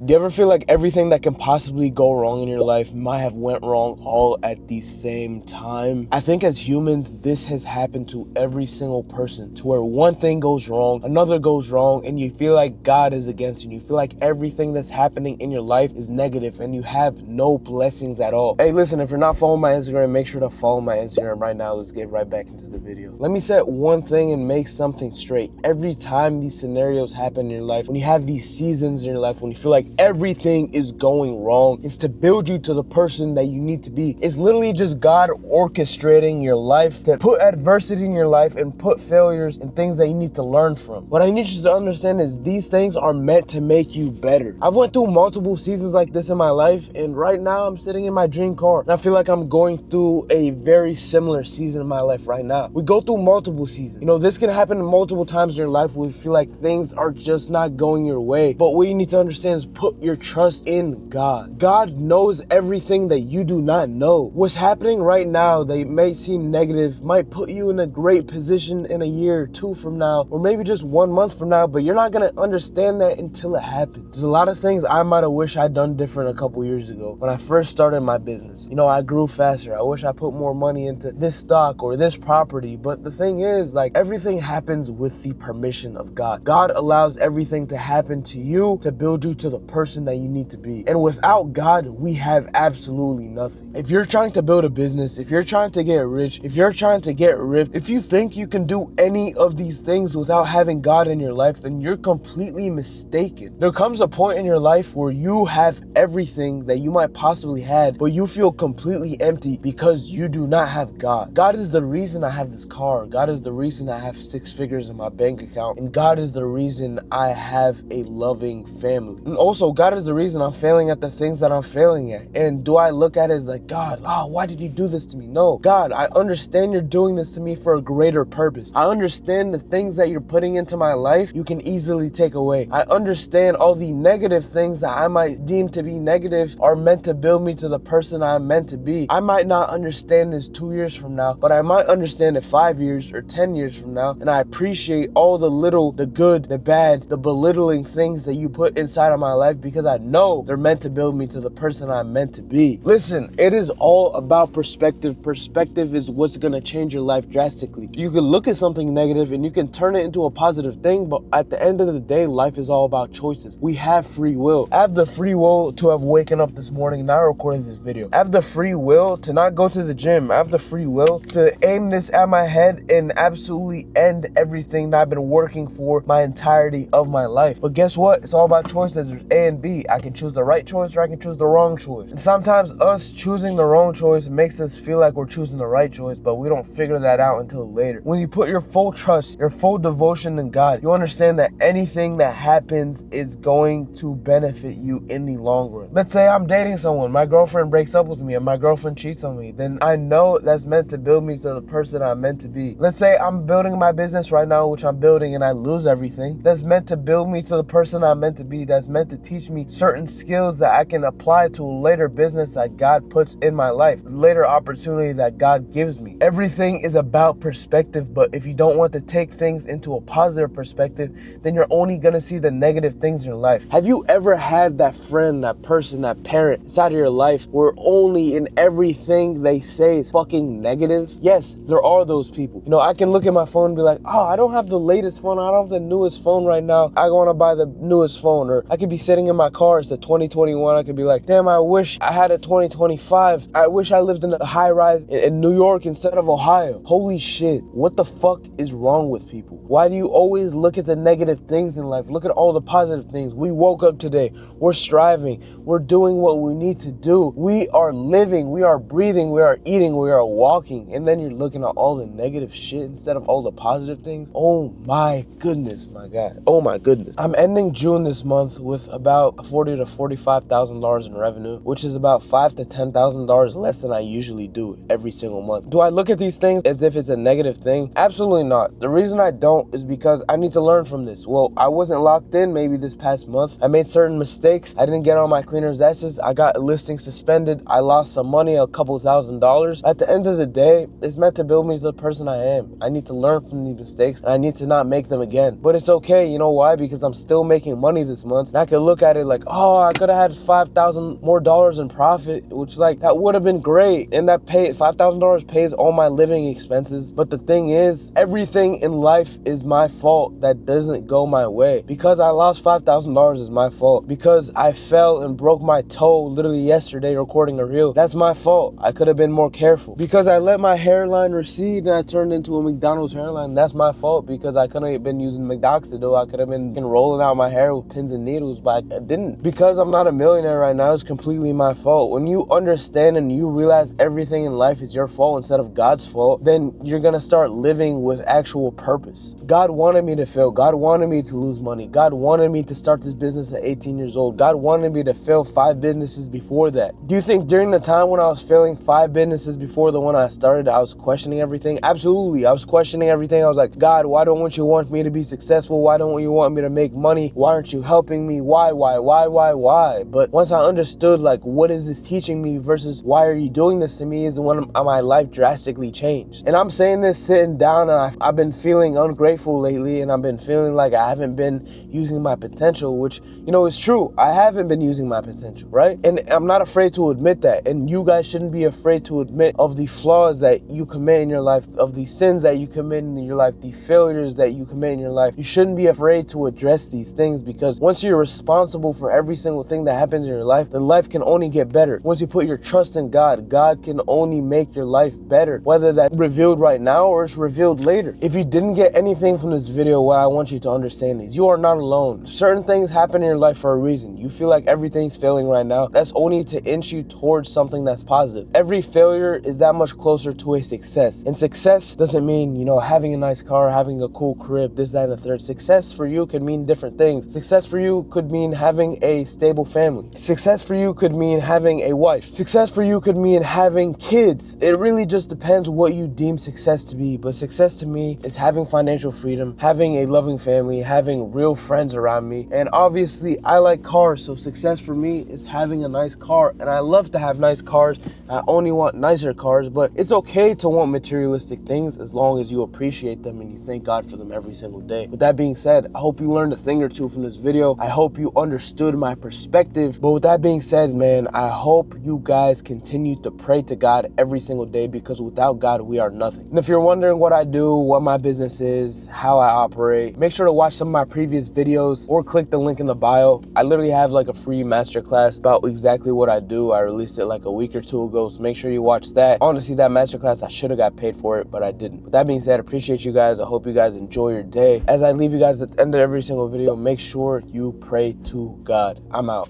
Do you ever feel like everything that can possibly go wrong in your life might have went wrong all at the same time? I think as humans, this has happened to every single person, to where one thing goes wrong, another goes wrong, and you feel like God is against you. You feel like everything that's happening in your life is negative and you have no blessings at all. Hey, listen, if you're not following my Instagram, make sure to follow my Instagram right now. Let's get right back into the video. Let me set one thing and make something straight. Every time these scenarios happen in your life, when you have these seasons in your life, when you feel like everything is going wrong, it's to build you to the person that you need to be. It's literally just God orchestrating your life to put adversity in your life and put failures and things that you need to learn from. What I need you to understand is these things are meant to make you better. I've went through multiple seasons like this in my life, and right now I'm sitting in my dream car and I feel like I'm going through a very similar season in my life right now. We go through multiple seasons. You know, this can happen multiple times in your life where you feel like things are just not going your way. But what you need to understand is put your trust in God. God knows everything that you do not know. What's happening right now that may seem negative might put you in a great position in a year or two from now, or maybe just 1 month from now, but you're not gonna understand that until it happens. There's a lot of things I might have wished I'd done different a couple years ago when I first started my business. You know, I grew faster. I wish I put more money into this stock or this property, but the thing is, like, everything happens with the permission of God. God allows everything to happen to you to build you to the person that you need to be. And without God, we have absolutely nothing. If you're trying to build a business, if you're trying to get rich, if you're trying to get ripped, if you think you can do any of these things without having God in your life, then you're completely mistaken. There comes a point in your life where you have everything that you might possibly have, but you feel completely empty because you do not have God. God is the reason I have this car. God is the reason I have 6 figures in my bank account. And God is the reason I have a loving family. And also, God is the reason I'm failing at the things that I'm failing at. And do I look at it as like, God, why did you do this to me? No. God, I understand you're doing this to me for a greater purpose. I understand the things that you're putting into my life, you can easily take away. I understand all the negative things that I might deem to be negative are meant to build me to the person I'm meant to be. I might not understand this 2 years from now, but I might understand it 5 years or 10 years from now. And I appreciate all the little, the good, the bad, the belittling things that you put inside of my life, because I know they're meant to build me to the person I'm meant to be. Listen, it is all about perspective. Perspective is what's gonna change your life drastically. You can look at something negative and you can turn it into a positive thing, but at the end of the day, life is all about choices. We have free will. I have the free will to have waken up this morning and not recording this video. I have the free will to not go to the gym. I have the free will to aim this at my head and absolutely end everything that I've been working for my entirety of my life. But guess what? It's all about choices. There's A and B. I can choose the right choice or I can choose the wrong choice. And sometimes us choosing the wrong choice makes us feel like we're choosing the right choice, but we don't figure that out until later. When you put your full trust, your full devotion in God, you understand that anything that happens is going to benefit you in the long run. Let's say I'm dating someone, my girlfriend breaks up with me and my girlfriend cheats on me, then I know that's meant to build me to the person I'm meant to be. Let's say I'm building my business right now, which I'm building, and I lose everything. That's meant to build me to the person I'm meant to be. That's meant to teach me certain skills that I can apply to a later business that God puts in my life, later opportunity that God gives me. Everything is about perspective, but if you don't want to take things into a positive perspective, then you're only gonna see the negative things in your life. Have you ever had that friend, that person, that parent inside of your life where only in everything they say is fucking negative? Yes, there are those people. You know, I can look at my phone and be like, oh, I don't have the latest phone. I don't have the newest phone right now. I want to buy the newest phone. Or I could be sitting in my car. It's a 2021. I could be like, damn, I wish I had a 2025. I wish I lived in a high rise in New York instead of Ohio. Holy shit. What the fuck is wrong with people? Why do you always look at the negative things in life? Look at all the positive things. We woke up today. We're striving. We're doing what we need to do. We are living. We are breathing. We are eating. We are walking. And then you're looking at all the negative shit instead of all the positive things. Oh my goodness, my God. Oh my goodness. I'm ending June this month with about $40,000 to $45,000 in revenue, which is about $5,000 to $10,000 less than I usually do every single month. Do I look at these things as if it's a negative thing? Absolutely not. The reason I don't is because I need to learn from this. Well, I wasn't locked in maybe this past month. I made certain mistakes. I didn't get on my cleaner's S's. I got a listing suspended. I lost some money, a couple $1,000s. At the end of the day, it's meant to build me to the person I am. I need to learn from these mistakes and I need to not make them again. But it's okay. You know why? Because I'm still making money this month. And I can look at it like, oh, I could have had $5,000 more in profit, which like that would have been great, and that $5,000 pays all my living expenses. But the thing is, everything in life is my fault that doesn't go my way. Because I lost $5,000 is my fault. Because I fell and broke my toe literally yesterday recording a reel, that's my fault. I could have been more careful. Because I let my hairline recede and I turned into a McDonald's hairline, that's my fault. Because I could have been using Minoxidil, I could have been rolling out my hair with pins and needles, but I didn't. Because I'm not a millionaire right now, it's completely my fault. When you understand and you realize everything in life is your fault instead of God's fault, then you're gonna start living with actual purpose. God wanted me to fail. God wanted me to lose money. God wanted me to start this business at 18 years old. God wanted me to fail 5 businesses before that. Do you think during the time when I was failing 5 businesses before the one I started, I was questioning everything? Absolutely. I was questioning everything. I was like, God, why don't you want me to be successful? Why don't you want me to make money? Why aren't you helping me? Why? But once I understood, like, what is this teaching me versus why are you doing this to me, is when my life drastically changed. And I'm saying this sitting down, and I've been feeling ungrateful lately, and I've been feeling like I haven't been using my potential, which, you know, is true. I haven't been using my potential, right? And I'm not afraid to admit that. And you guys shouldn't be afraid to admit of the flaws that you commit in your life, of the sins that you commit in your life, the failures that you commit in your life. You shouldn't be afraid to address these things, because once you're responsible for every single thing that happens in your life, then life can only get better. Once you put your trust in God, God can only make your life better, whether that's revealed right now or it's revealed later. If you didn't get anything from this video, what I want you to understand is you are not alone. Certain things happen in your life for a reason. You feel like everything's failing right now. That's only to inch you towards something that's positive. Every failure is that much closer to a success. And success doesn't mean, you know, having a nice car, having a cool crib, this, that, and the third. Success for you could mean different things. Success for you could mean having a stable family. Success for you could mean having a wife. Success for you could mean having kids. It really just depends what you deem success to be. But success to me is having financial freedom, having a loving family, having real friends around me. And obviously I like cars, so success for me is having a nice car. And I love to have nice cars. I only want nicer cars, but it's okay to want materialistic things as long as you appreciate them and you thank God for them every single day. With that being said, I hope you learned a thing or two from this video. I hope you understood my perspective. But with that being said, man, I hope you guys continue to pray to God every single day, because without God, we are nothing. And if you're wondering what I do, what my business is, how I operate, make sure to watch some of my previous videos or click the link in the bio. I literally have like a free masterclass about exactly what I do. I released it like a week or 2 ago, so make sure you watch that. Honestly, that masterclass, I should have got paid for it, but I didn't. With that being said, I appreciate you guys. I hope you guys enjoy your day. As I leave you guys at the end of every single video, make sure you pray to God. I'm out.